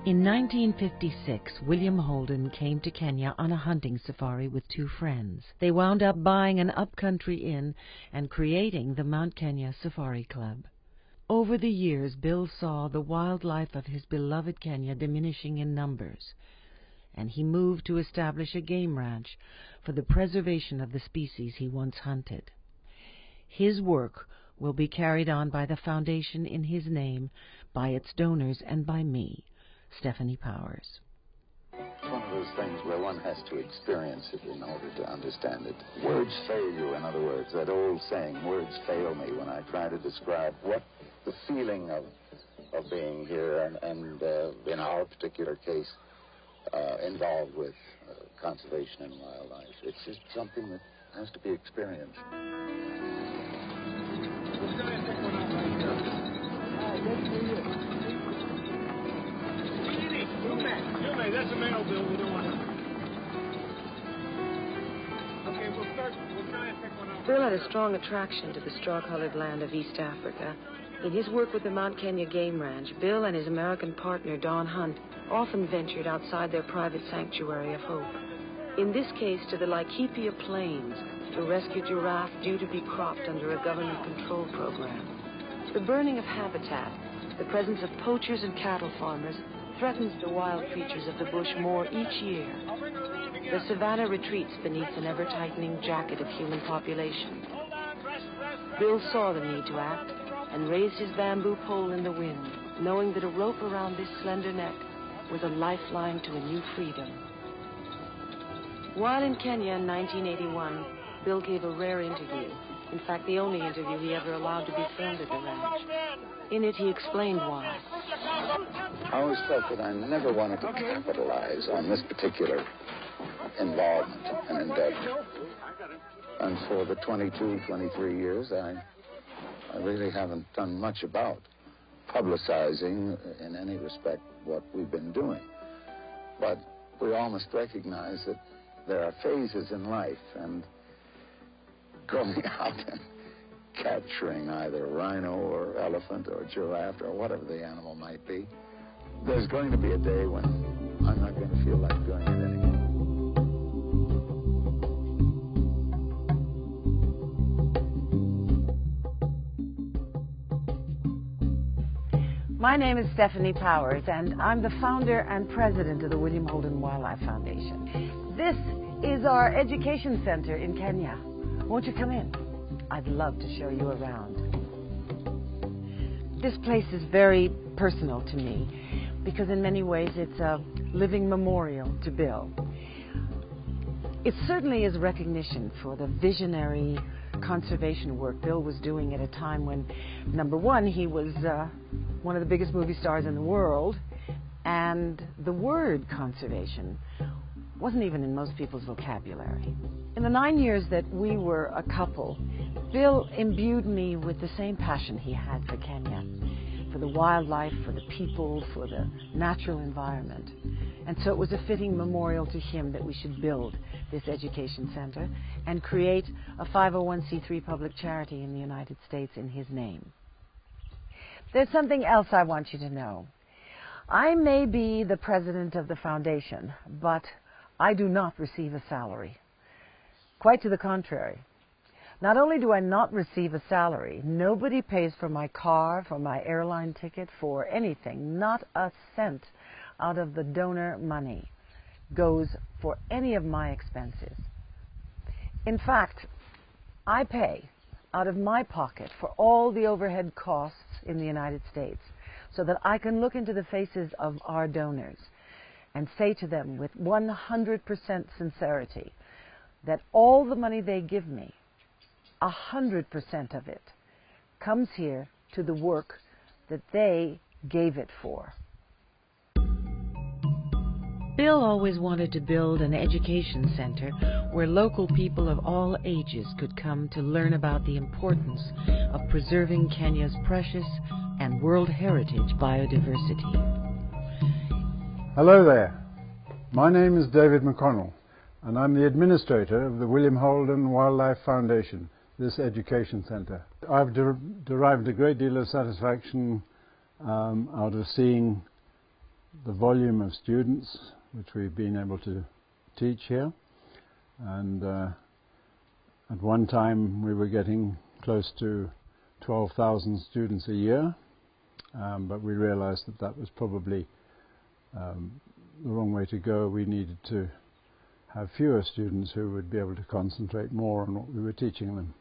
In 1956, William Holden came to Kenya on a hunting safari with two friends. They wound up buying an upcountry inn and creating the Mount Kenya Safari Club. Over the years, Bill saw the wildlife of his beloved Kenya diminishing in numbers, and he moved to establish a game ranch for the preservation of the species he once hunted. His work will be carried on by the foundation in his name, by its donors, and by me, Stefanie Powers. It's one of those things where one has to experience it in order to understand it. Words fail you, in other words. That old saying, words fail me, when I try to describe what the feeling of being here and in our particular case, involved with conservation and wildlife. It's just something that has to be experienced. That's a male, Bill. We don't want to. Okay, we'll try and pick one up. Bill had a strong attraction to the straw-colored land of East Africa. In his work with the Mount Kenya Game Ranch, Bill and his American partner, Don Hunt, often ventured outside their private sanctuary of Hope. In this case, to the Laikipia Plains, to rescue giraffe due to be cropped under a government control program. The burning of habitat, the presence of poachers and cattle farmers, threatens the wild creatures of the bush more each year. The savanna retreats beneath an ever-tightening jacket of human population. Bill saw the need to act and raised his bamboo pole in the wind, knowing that a rope around this slender neck was a lifeline to a new freedom. While in Kenya in 1981, Bill gave a rare interview. In fact, the only interview he ever allowed to be filmed at the ranch. In it, he explained why. I always felt that I never wanted to capitalize on this particular involvement and endeavor. And for the 22, 23 years, I really haven't done much about publicizing in any respect what we've been doing. But we all must recognize that there are phases in life, and going out and capturing either rhino or elephant or giraffe or whatever the animal might be, there's going to be a day when I'm not going to feel like doing it anymore. My name is Stefanie Powers, and I'm the founder and president of the William Holden Wildlife Foundation. This is our education center in Kenya. Won't you come in? I'd love to show you around. This place is very personal to me because in many ways it's a living memorial to Bill. It certainly is recognition for the visionary conservation work Bill was doing at a time when, number one, he was one of the biggest movie stars in the world, and the word conservation wasn't even in most people's vocabulary. In the 9 years that we were a couple, Bill imbued me with the same passion he had for Kenya, for the wildlife, for the people, for the natural environment. And so it was a fitting memorial to him that we should build this education center and create a 501c3 public charity in the United States in his name. There's something else I want you to know. I may be the president of the foundation, but I do not receive a salary. Quite to the contrary. Not only do I not receive a salary, nobody pays for my car, for my airline ticket, for anything. Not a cent out of the donor money goes for any of my expenses. In fact, I pay out of my pocket for all the overhead costs in the United States so that I can look into the faces of our donors and say to them with 100% sincerity that all the money they give me, 100% of it, comes here to the work that they gave it for. Bill always wanted to build an education center where local people of all ages could come to learn about the importance of preserving Kenya's precious and World Heritage biodiversity. Hello there. My name is David McConnell, and I'm the administrator of the William Holden Wildlife Foundation, this education center. I've derived a great deal of satisfaction out of seeing the volume of students which we've been able to teach here, and at one time we were getting close to 12,000 students a year, but we realized that that was probably the wrong way to go. We needed to have fewer students who would be able to concentrate more on what we were teaching them.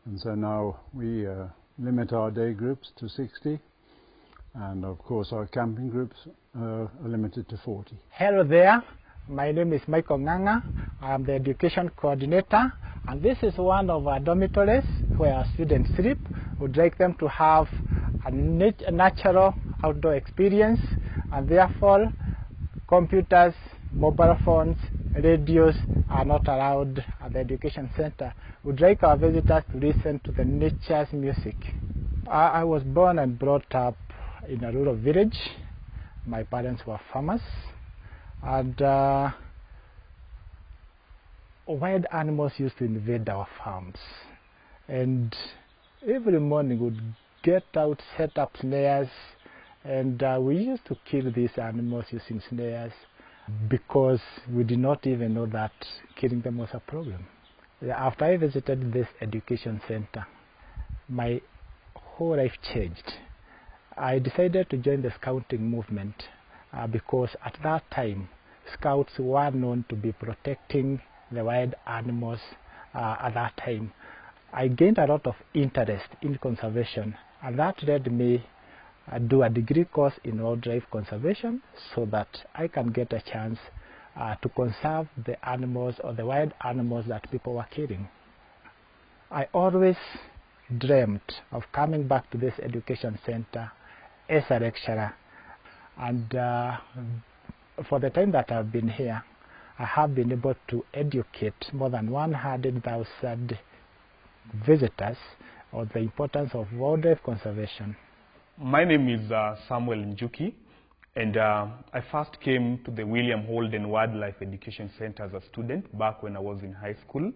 And so now we limit our day groups to 60, and of course our camping groups are limited to 40. Hello there, my name is Michael Nganga. I'm the education coordinator, and this is one of our dormitories where our students sleep. We'd like them to have a natural outdoor experience, and therefore computers, mobile phones, radios are not allowed at the education center. We'd like our visitors to listen to the nature's music. I was born and brought up in a rural village. My parents were farmers, and wild animals used to invade our farms. And every morning we'd get out, set up snares, and we used to kill these animals using snares because we did not even know that killing them was a problem. After I visited this education center, my whole life changed. I decided to join the scouting movement because at that time scouts were known to be protecting the wild animals at that time. I gained a lot of interest in conservation, and that led me do a degree course in wildlife conservation so that I can get a chance to conserve the animals or the wild animals that people were killing. I always dreamt of coming back to this education center as a lecturer, and for the time that I've been here, I have been able to educate more than 100,000 visitors on the importance of wildlife conservation. My name is Samuel Njuki, and I first came to the William Holden Wildlife Education Center as a student back when I was in high school,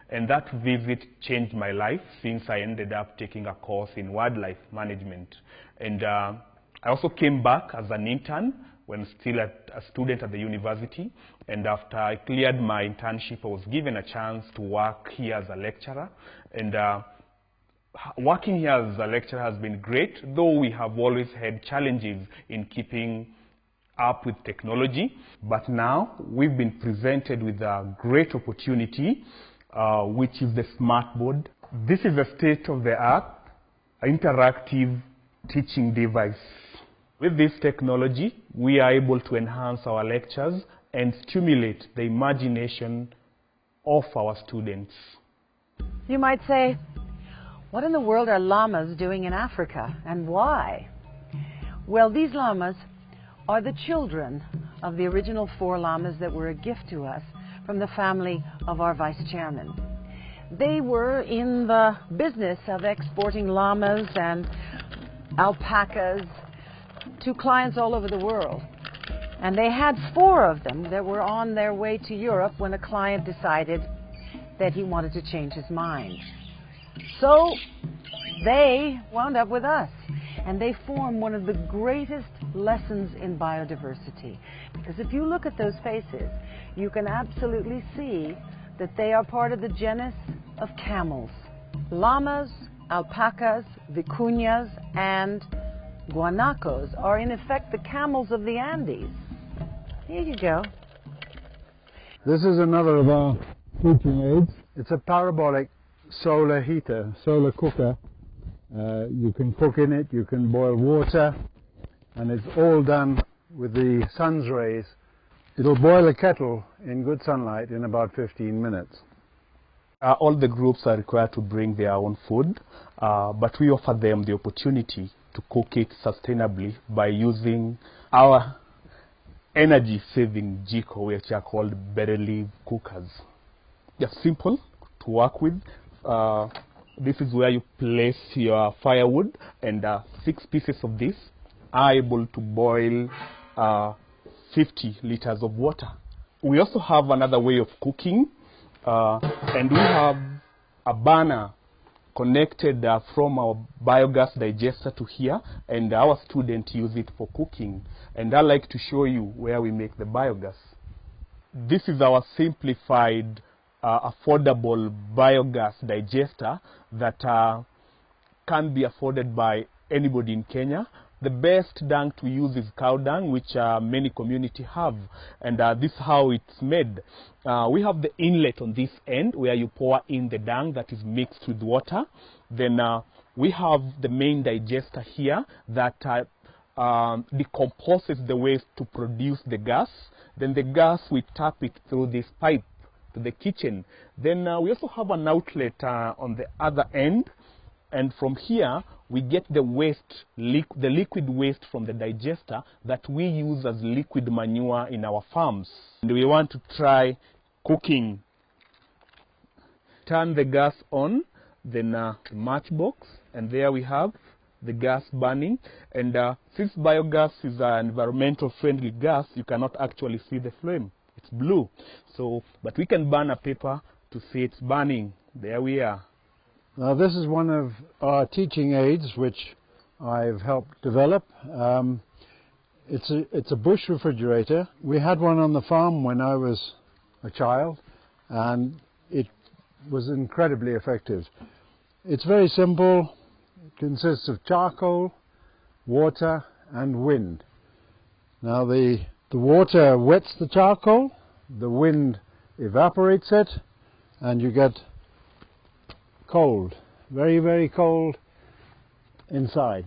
and that visit changed my life since I ended up taking a course in wildlife management. And I also came back as an intern when still a student at the university, and after I cleared my internship, I was given a chance to work here as a lecturer. And working here as a lecturer has been great, though we have always had challenges in keeping up with technology. But now we've been presented with a great opportunity, which is the smart board. This is a state-of-the-art interactive teaching device. With this technology, we are able to enhance our lectures and stimulate the imagination of our students. You might say, what in the world are llamas doing in Africa, and why? Well, these llamas are the children of the original 4 llamas that were a gift to us from the family of our vice chairman. They were in the business of exporting llamas and alpacas to clients all over the world. And they had 4 of them that were on their way to Europe when a client decided that he wanted to change his mind. So they wound up with us, and they form one of the greatest lessons in biodiversity. Because if you look at those faces, you can absolutely see that they are part of the genus of camels. Llamas, alpacas, vicuñas, and guanacos are in effect the camels of the Andes. Here you go. This is another of our cooking aids. It's a parabolic solar heater, solar cooker. You can cook in it, you can boil water, and it's all done with the sun's rays. It'll boil a kettle in good sunlight in about 15 minutes. All the groups are required to bring their own food, but we offer them the opportunity to cook it sustainably by using our energy-saving jiko, which are called berry leaf cookers. They're simple to work with. This is where you place your firewood, and 6 pieces of this are able to boil 50 liters of water. We also have another way of cooking, and we have a burner connected from our biogas digester to here, and our students use it for cooking. And I'd like to show you where we make the biogas. This is our simplified, affordable biogas digester that can be afforded by anybody in Kenya. The best dung to use is cow dung, which many communities have, and this is how it's made. We have the inlet on this end where you pour in the dung that is mixed with water. Then we have the main digester here that decomposes the waste to produce the gas. Then the gas, we tap it through this pipe to the kitchen. Then we also have an outlet on the other end, and from here we get the waste, the liquid waste from the digester that we use as liquid manure in our farms. And we want to try cooking. Turn the gas on, then the matchbox, and there we have the gas burning. And since biogas is an environmental friendly gas, you cannot actually see the flame. It's blue. So, but we can burn a paper to see it's burning. There we are. Now this is one of our teaching aids which I've helped develop. It's a bush refrigerator. We had one on the farm when I was a child, and it was incredibly effective. It's very simple. It consists of charcoal, water and wind. Now the water wets the charcoal, the wind evaporates it, and you get cold, very, very cold inside.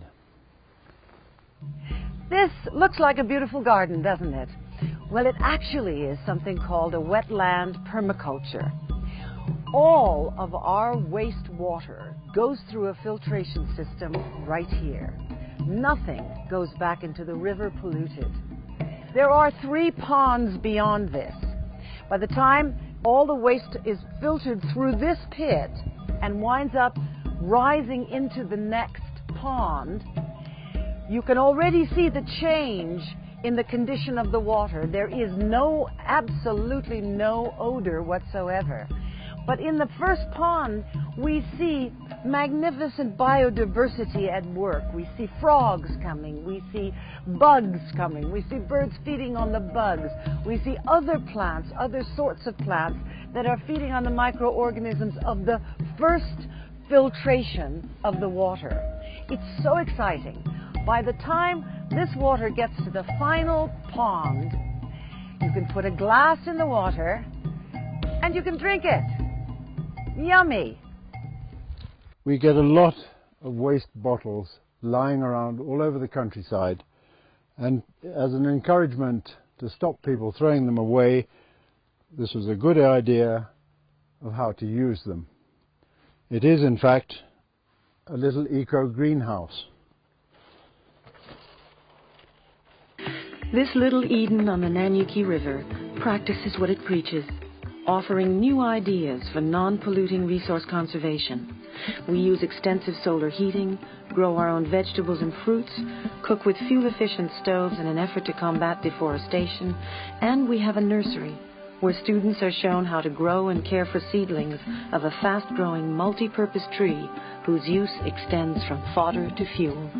This looks like a beautiful garden, doesn't it? Well, it actually is something called a wetland permaculture. All of our wastewater goes through a filtration system right here. Nothing goes back into the river polluted. There are 3 ponds beyond this. By the time all the waste is filtered through this pit and winds up rising into the next pond, you can already see the change in the condition of the water. There is absolutely no odor whatsoever. But in the first pond, we see magnificent biodiversity at work. We see frogs coming, we see bugs coming, we see birds feeding on the bugs, we see other plants, other sorts of plants that are feeding on the microorganisms of the first filtration of the water. It's so exciting. By the time this water gets to the final pond, you can put a glass in the water and you can drink it. Yummy. We get a lot of waste bottles lying around all over the countryside, and as an encouragement to stop people throwing them away, this was a good idea of how to use them. It is in fact a little eco-greenhouse. This little Eden on the Nanyuki River practices what it preaches, offering new ideas for non-polluting resource conservation. We use extensive solar heating, grow our own vegetables and fruits, cook with fuel-efficient stoves in an effort to combat deforestation, and we have a nursery where students are shown how to grow and care for seedlings of a fast-growing multi-purpose tree whose use extends from fodder to fuel.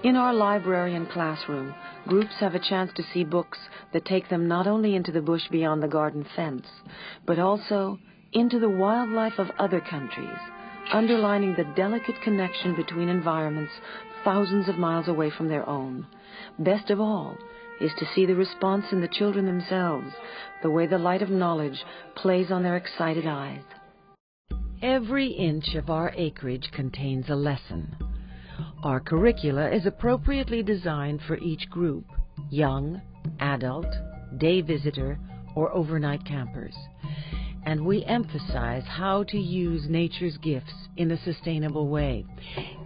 In our library and classroom, groups have a chance to see books that take them not only into the bush beyond the garden fence, but also into the wildlife of other countries, underlining the delicate connection between environments thousands of miles away from their own. Best of all is to see the response in the children themselves, the way the light of knowledge plays on their excited eyes. Every inch of our acreage contains a lesson. Our curricula is appropriately designed for each group: young, adult, day visitor, or overnight campers. And we emphasize how to use nature's gifts in a sustainable way,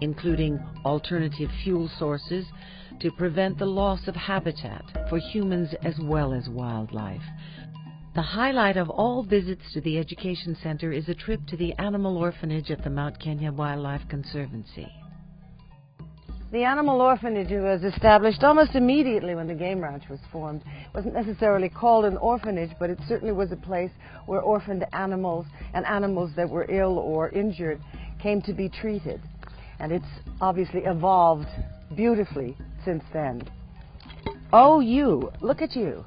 including alternative fuel sources to prevent the loss of habitat for humans as well as wildlife. The highlight of all visits to the Education Center is a trip to the animal orphanage at the Mount Kenya Wildlife Conservancy. The animal orphanage was established almost immediately when the game ranch was formed. It wasn't necessarily called an orphanage, but it certainly was a place where orphaned animals and animals that were ill or injured came to be treated. And it's obviously evolved beautifully since then. Oh, you, look at you.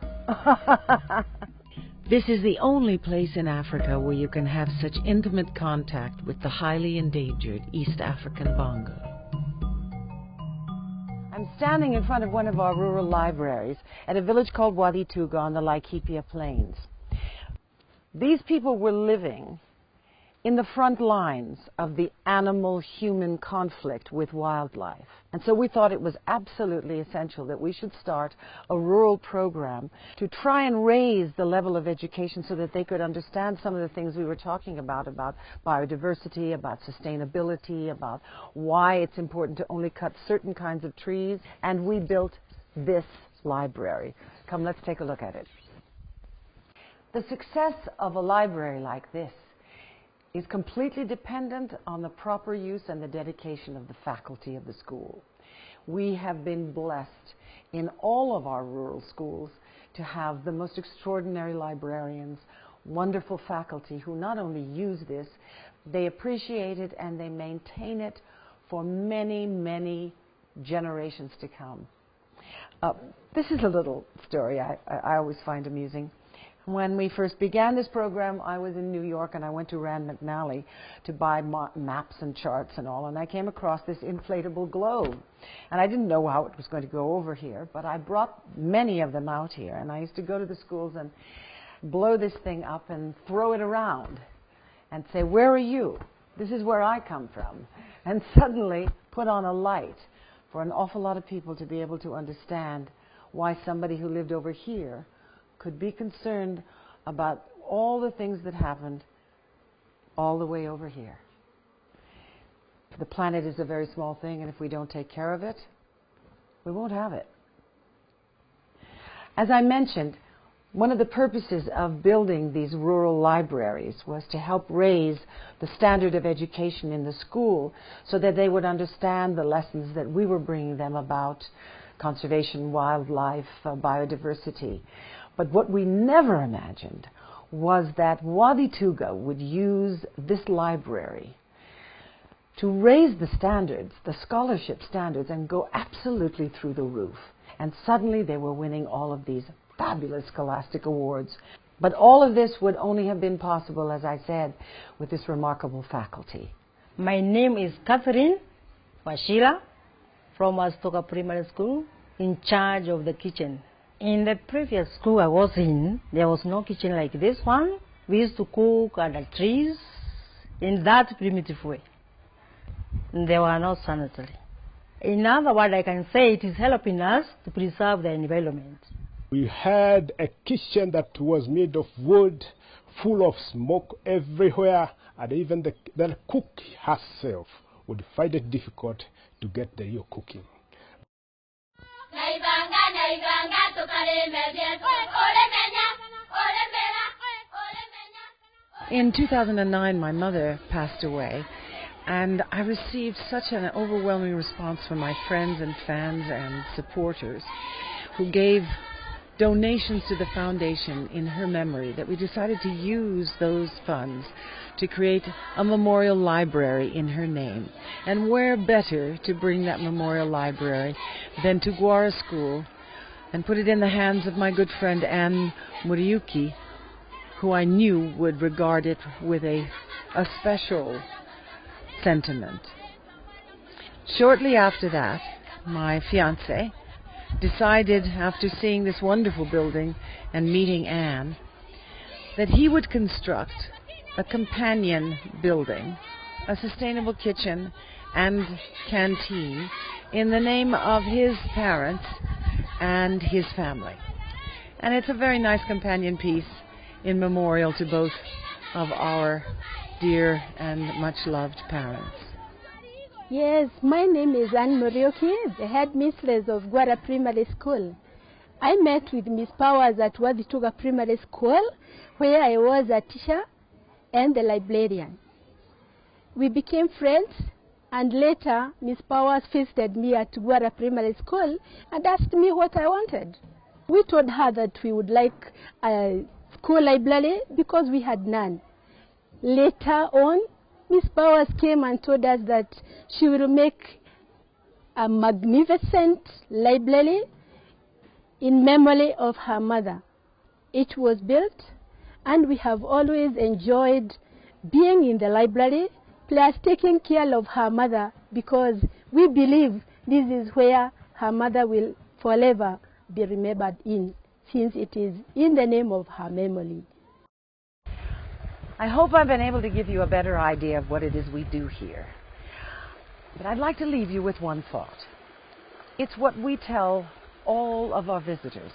This is the only place in Africa where you can have such intimate contact with the highly endangered East African bongo. I'm standing in front of one of our rural libraries at a village called Wadi-Tuga on the Laikipia Plains. These people were living in the front lines of the animal-human conflict with wildlife. And so we thought it was absolutely essential that we should start a rural program to try and raise the level of education so that they could understand some of the things we were talking about biodiversity, about sustainability, about why it's important to only cut certain kinds of trees. And we built this library. Come, let's take a look at it. The success of a library like this is completely dependent on the proper use and the dedication of the faculty of the school. We have been blessed in all of our rural schools to have the most extraordinary librarians, wonderful faculty who not only use this, they appreciate it and they maintain it for many, many generations to come. This is a little story I always find amusing. When we first began this program, I was in New York and I went to Rand McNally to buy maps and charts and all, and I came across this inflatable globe. And I didn't know how it was going to go over here, but I brought many of them out here, and I used to go to the schools and blow this thing up and throw it around and say, "Where are you? This is where I come from." And suddenly put on a light for an awful lot of people to be able to understand why somebody who lived over here could be concerned about all the things that happened all the way over here. The planet is a very small thing, and if we don't take care of it, we won't have it. As I mentioned, one of the purposes of building these rural libraries was to help raise the standard of education in the school so that they would understand the lessons that we were bringing them about conservation, wildlife, biodiversity. But what we never imagined was that Wadi-Tuga would use this library to raise the standards, the scholarship standards, and go absolutely through the roof. And suddenly they were winning all of these fabulous scholastic awards. But all of this would only have been possible, as I said, with this remarkable faculty. My name is Catherine Washira from Astoka Primary School, in charge of the kitchen. In the previous school I was in, there was no kitchen like this one. We used to cook under trees in that primitive way. They were not sanitary. In other words, I can say it is helping us to preserve the environment. We had a kitchen that was made of wood, full of smoke everywhere, and even the cook herself would find it difficult to get the real cooking. In 2009, my mother passed away, and I received such an overwhelming response from my friends and fans and supporters who gave donations to the foundation in her memory that we decided to use those funds to create a memorial library in her name. And where better to bring that memorial library than to Gwara School and put it in the hands of my good friend Anne Muriuki, who I knew would regard it with a special sentiment. Shortly after that, my fiancé decided, after seeing this wonderful building and meeting Anne, that he would construct a companion building, a sustainable kitchen and canteen in the name of his parents and his family. And it's a very nice companion piece in memorial to both of our dear and much loved parents. Yes, my name is Anne Morioki, the headmistress of Gwara Primary School. I met with Miss Powers at Wadi-Tuga Primary School, where I was a teacher and the librarian. We became friends, and later Miss Powers visited me at Gwara Primary School and asked me what I wanted. We told her that we would like a school library because we had none. Later on, Miss Powers came and told us that she will make a magnificent library in memory of her mother. It was built, and we have always enjoyed being in the library, plus taking care of her mother, because we believe this is where her mother will forever be remembered in, since it is in the name of her memory. I hope I've been able to give you a better idea of what it is we do here. But I'd like to leave you with one thought. It's what we tell all of our visitors.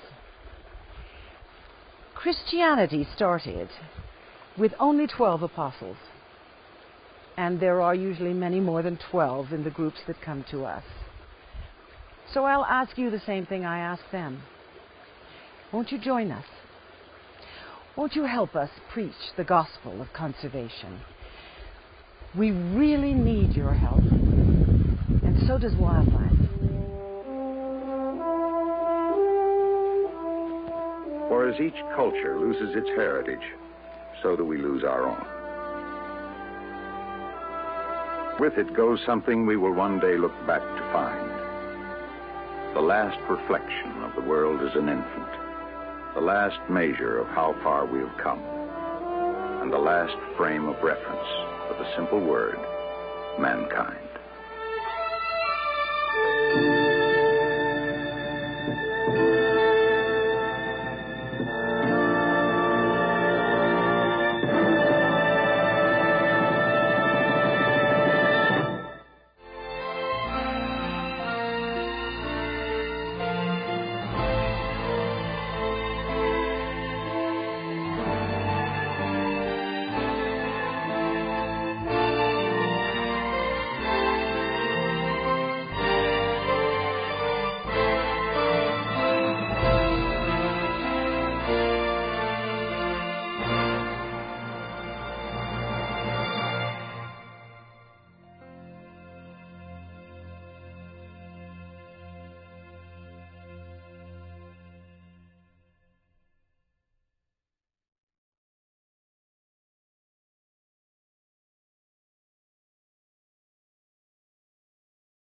Christianity started with only 12 apostles, and there are usually many more than 12 in the groups that come to us. So I'll ask you the same thing I asked them. Won't you join us? Won't you help us preach the gospel of conservation? We really need your help, and so does wildlife. For as each culture loses its heritage, so do we lose our own. With it goes something we will one day look back to find. The last reflection of the world as an infant, the last measure of how far we have come, and the last frame of reference for the simple word, mankind.